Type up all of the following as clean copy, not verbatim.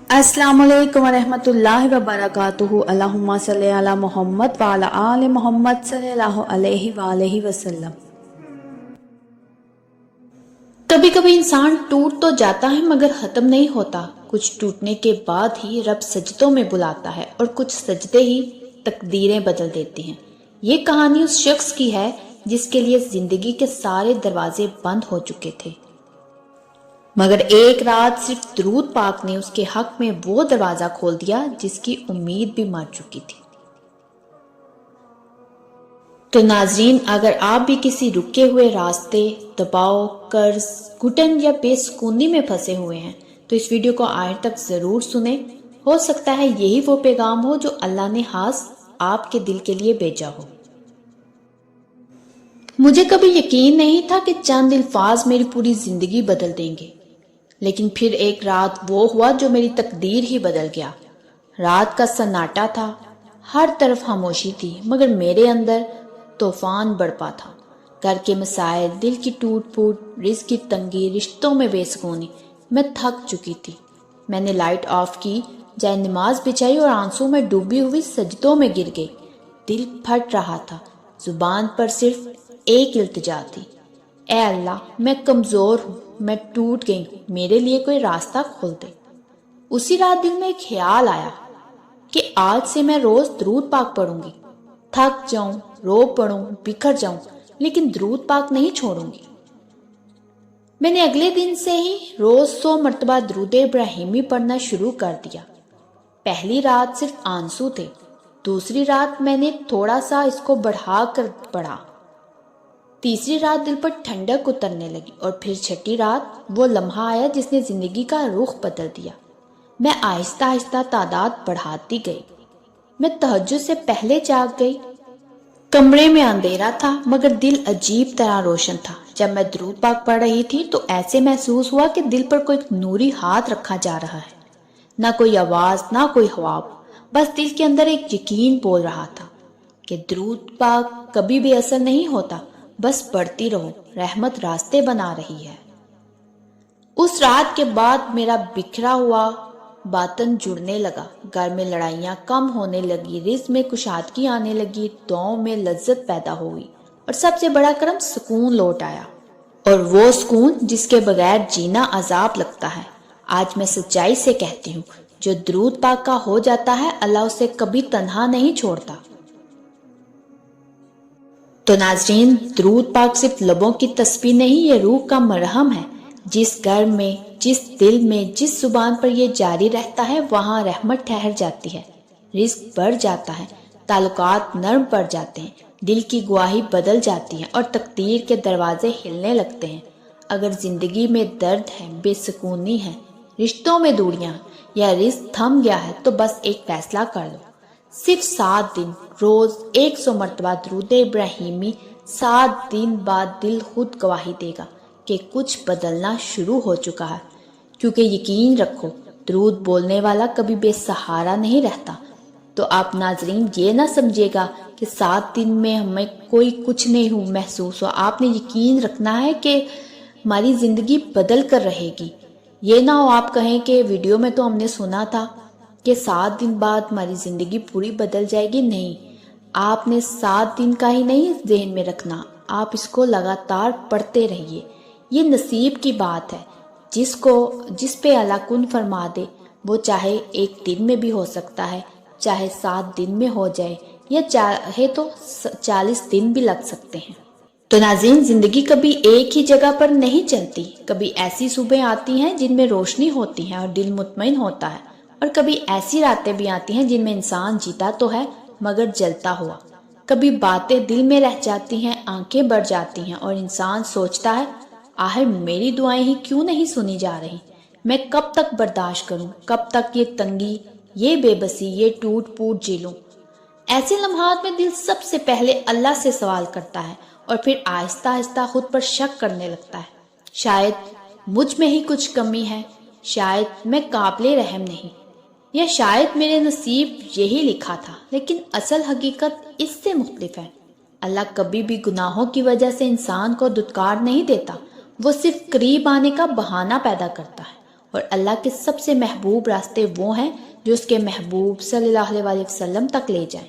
अस्सलाम वालेकुम वरहमतुल्लाहि वबरकातुहू। अल्लाहुम्मा सल्ली अला मोहम्मद व अला आले मोहम्मद सल्लल्लाहु अलैहि वसल्लम। कभी कभी इंसान टूट तो जाता है मगर खत्म नहीं होता। कुछ टूटने के बाद ही रब सजदों में बुलाता है और कुछ सजदे ही तकदीरें बदल देती हैं। ये कहानी उस शख्स की है जिसके लिए जिंदगी के सारे दरवाजे बंद हो चुके थे, मगर एक रात सिर्फ दरूद पाक ने उसके हक में वो दरवाजा खोल दिया जिसकी उम्मीद भी मर चुकी थी। तो नाजरीन, अगर आप भी किसी रुके हुए रास्ते, दबाव, कर्ज, घुटन या बेसुकूनी में फंसे हुए हैं तो इस वीडियो को आखिर तक जरूर सुने। हो सकता है यही वो पैगाम हो जो अल्लाह ने खास आपके दिल के लिए भेजा हो। मुझे कभी यकीन नहीं था कि चंद अल्फाज मेरी पूरी जिंदगी बदल देंगे, लेकिन फिर एक रात वो हुआ जो मेरी तकदीर ही बदल गया। रात का सन्नाटा था, हर तरफ खामोशी थी, मगर मेरे अंदर तूफान बरपा था। घर के मसाइल, दिल की टूट फूट, रिज़्क की तंगी, रिश्तों में बेसुकूनी। मैं थक चुकी थी। मैंने लाइट ऑफ की, जाए नमाज बिछाई और आंसू में डूबी हुई सजदों में गिर गई। दिल फट रहा था, जुबान पर सिर्फ एक इल्तिजा थी, ए अल्लाह, मैं कमजोर हूँ, मैं टूट गई हूँ, मेरे लिए कोई रास्ता खोल दे। उसी रात दिल में एक ख्याल आया कि आज से मैं रोज दरूद पाक पढ़ूंगी। थक जाऊं, रो पड़ूं, बिखर जाऊं, लेकिन दरूद पाक नहीं छोड़ूंगी। मैंने अगले दिन से ही रोज 100 मरतबा दरूद इब्राहिमी पढ़ना शुरू कर दिया। पहली रात सिर्फ आंसू थे, दूसरी रात मैंने थोड़ा सा इसको बढ़ा कर पढ़ा, तीसरी रात दिल पर ठंडक उतरने लगी और फिर छठी रात वो लम्हा आया जिसने जिंदगी का रुख बदल दिया। मैं आहिस्ता आहिस्ता तादाद बढ़ाती गई। मैं तहज्जुद से पहले जाग गई। कमरे में अंधेरा था मगर दिल अजीब तरह रोशन था। जब मैं दरूद पाक पढ़ रही थी तो ऐसे महसूस हुआ कि दिल पर कोई नूरी हाथ रखा जा रहा है। ना कोई आवाज, ना कोई ख्वाब, बस दिल के अंदर एक यकीन बोल रहा था कि दरूद पाक कभी भी असर नहीं होता, बस पढ़ती रहो, रहमत रास्ते बना रही है। उस रात के बाद मेरा बिखरा हुआ बातन जुड़ने लगा। घर में लड़ाइयाँ कम होने लगी, रिज़्क में कुशादगी आने लगी, दुआओं में लज्जत पैदा हो गई और सबसे बड़ा करम सुकून लौट आया। और वो सुकून जिसके बगैर जीना अजाब लगता है। आज मैं सच्चाई से कहती हूँ, जो दरूद पाक का हो जाता है अल्लाह उसे कभी तन्हा नहीं छोड़ता। तो नाज़रीन, दरूद पाक सिर्फ लबों की तस्बीह नहीं, ये रूह का मरहम है। जिस घर में, जिस दिल में, जिस जुबान पर ये जारी रहता है वहाँ रहमत ठहर जाती है, रिज़्क बढ़ जाता है, ताल्लुकात नरम पड़ जाते हैं, दिल की गवाही बदल जाती है और तकदीर के दरवाजे हिलने लगते हैं। अगर जिंदगी में दर्द है, बेसुकूनी है, रिश्तों में दूरियां या रिज़्क थम गया है तो बस एक फैसला कर लो। सिर्फ 7 दिन रोज 100 मरतबा दरूद इब्राहिमी, 7 दिन बाद दिल खुद गवाही देगा कि कुछ बदलना शुरू हो चुका है। क्योंकि यकीन रखो, दरूद बोलने वाला कभी बेसहारा नहीं रहता। तो आप नाजरीन ये ना समझिएगा कि 7 दिन में हमें कोई कुछ नहीं हो महसूस हो। आपने यकीन रखना है कि हमारी जिंदगी बदल कर रहेगी। ये ना हो आप कहें कि वीडियो में तो हमने सुना था कि 7 दिन बाद हमारी जिंदगी पूरी बदल जाएगी। नहीं, आपने 7 दिन का ही नहीं ज़हन में रखना, आप इसको लगातार पढ़ते रहिए। ये नसीब की बात है। जिस पे अल्लाह कुन फरमा दे वो चाहे एक दिन में भी हो सकता है, चाहे 7 दिन में हो जाए, या चाहे तो 40 दिन भी लग सकते हैं। तो नाज़रीन, जिंदगी कभी एक ही जगह पर नहीं चलती। कभी ऐसी सुबह आती हैं जिनमें रोशनी होती है और दिल मुतमईन होता है, और कभी ऐसी रातें भी आती हैं जिनमें इंसान जीता तो है मगर जलता हुआ। कभी बातें दिल में रह जाती हैं, आंखें भर जाती हैं और इंसान सोचता है, आखिर मेरी दुआएं ही क्यों नहीं सुनी जा रही। मैं कब तक बर्दाश्त करूं, कब तक ये तंगी, ये बेबसी, ये टूट फूट झेलूं। ऐसे लम्हात में दिल सबसे पहले अल्लाह से सवाल करता है और फिर आहिस्ता आहिस्ता खुद पर शक करने लगता है। शायद मुझ में ही कुछ कमी है, शायद मैं काबिले रहम नहीं, या शायद मेरे नसीब यही लिखा था। लेकिन असल हकीकत इससे मुख्तलिफ है। अल्लाह कभी भी गुनाहों की वजह से इंसान को दुत्कार नहीं देता, वो सिर्फ करीब आने का बहाना पैदा करता है। اور اللہ کے سب سے محبوب راستے وہ ہیں جو اس کے محبوب صلی اللہ علیہ وسلم تک لے جائیں۔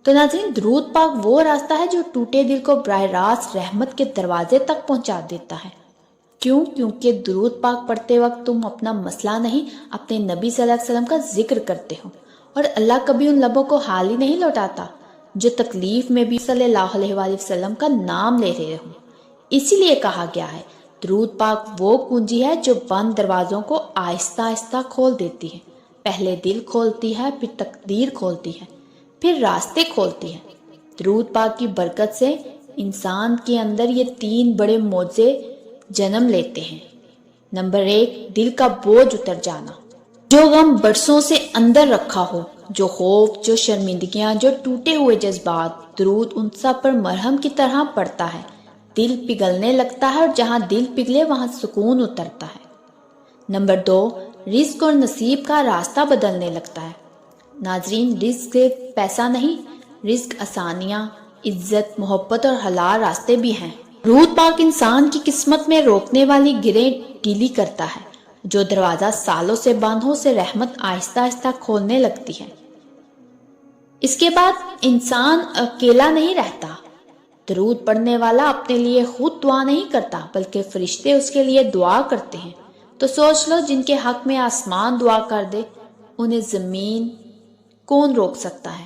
تو ناظرین، درود پاک وہ راستہ ہے جو ٹوٹے دل کو براہ راست رحمت کے دروازے تک پہنچا دیتا ہے۔ کیوں؟ کیونکہ درود پاک پڑھتے وقت تم اپنا مسئلہ نہیں، اپنے نبی صلی اللہ علیہ وسلم کا ذکر کرتے ہو، اور اللہ کبھی ان لبوں کو خالی نہیں لوٹاتا جو تکلیف میں بھی صلی اللہ علیہ وسلم کا نام لے رہے ہوں۔ اسی لیے کہا گیا ہے درود پاک وہ کنجی ہے جو بند دروازوں کو آہستہ آہستہ کھول دیتی ہے۔ پہلے دل کھولتی ہے، پھر تقدیر کھولتی ہے، پھر راستے کھولتی ہے۔ درود پاک کی برکت سے انسان کے اندر یہ 3 بڑے معجزے جنم لیتے ہیں۔ نمبر 1، دل کا بوجھ اتر جانا۔ جو غم برسوں سے اندر رکھا ہو، جو خوف، جو شرمندگیاں، جو ٹوٹے ہوئے جذبات، درود ان سب پر مرہم کی طرح پڑتا ہے، دل پگھلنے لگتا ہے، اور جہاں دل پگھلے وہاں سکون اترتا ہے۔ نمبر 2، رزق اور نصیب کا راستہ بدلنے لگتا ہے۔ ناظرین، رزق صرف پیسہ نہیں، رزق آسانیاں، عزت، محبت اور حلال راستے بھی ہیں۔ درود پاک انسان کی قسمت میں روکنے والی گریں ڈھیلی کرتا ہے۔ جو دروازہ سالوں سے بند ہو، سے رحمت آہستہ آہستہ کھولنے لگتی ہے۔ اس کے بعد انسان اکیلا نہیں رہتا۔ درود پڑھنے والا اپنے لیے خود دعا نہیں کرتا، بلکہ فرشتے اس کے لیے دعا کرتے ہیں۔ تو سوچ لو، جن کے حق میں آسمان دعا کر دے، انہیں زمین کون روک سکتا ہے؟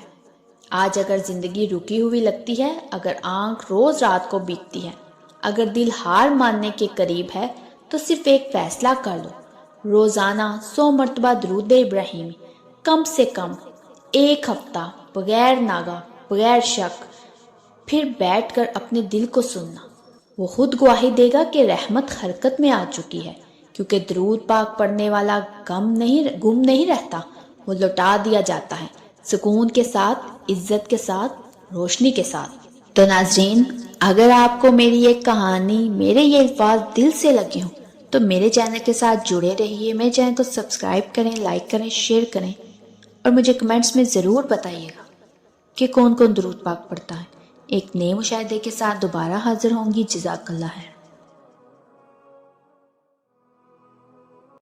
آج اگر زندگی رکی ہوئی لگتی ہے، اگر آنکھ روز رات کو بیتتی ہے، اگر دل ہار ماننے کے قریب ہے، تو صرف ایک فیصلہ کر لو، روزانہ 100 مرتبہ درود ابراہیمی، کم سے کم 1 ہفتہ، بغیر ناغہ، بغیر شک، پھر بیٹھ کر اپنے دل کو سننا۔ وہ خود گواہی دے گا کہ رحمت حرکت میں آ چکی ہے، کیونکہ درود پاک پڑھنے والا گم نہیں رہتا، وہ لوٹا دیا جاتا ہے، سکون کے ساتھ، عزت کے ساتھ، روشنی کے ساتھ۔ تو ناظرین، اگر آپ کو میری یہ کہانی، میرے یہ الفاظ دل سے لگے ہوں تو میرے چینل کے ساتھ جڑے رہیے۔ میرے چینل کو سبسکرائب کریں، لائک کریں، شیئر کریں، اور مجھے کمنٹس میں ضرور بتائیے گا کہ کون کون درود پاک پڑھتا ہے۔ ایک نئے مشاہدے کے ساتھ دوبارہ حاضر ہوں گی۔ جزاک اللہ ہے۔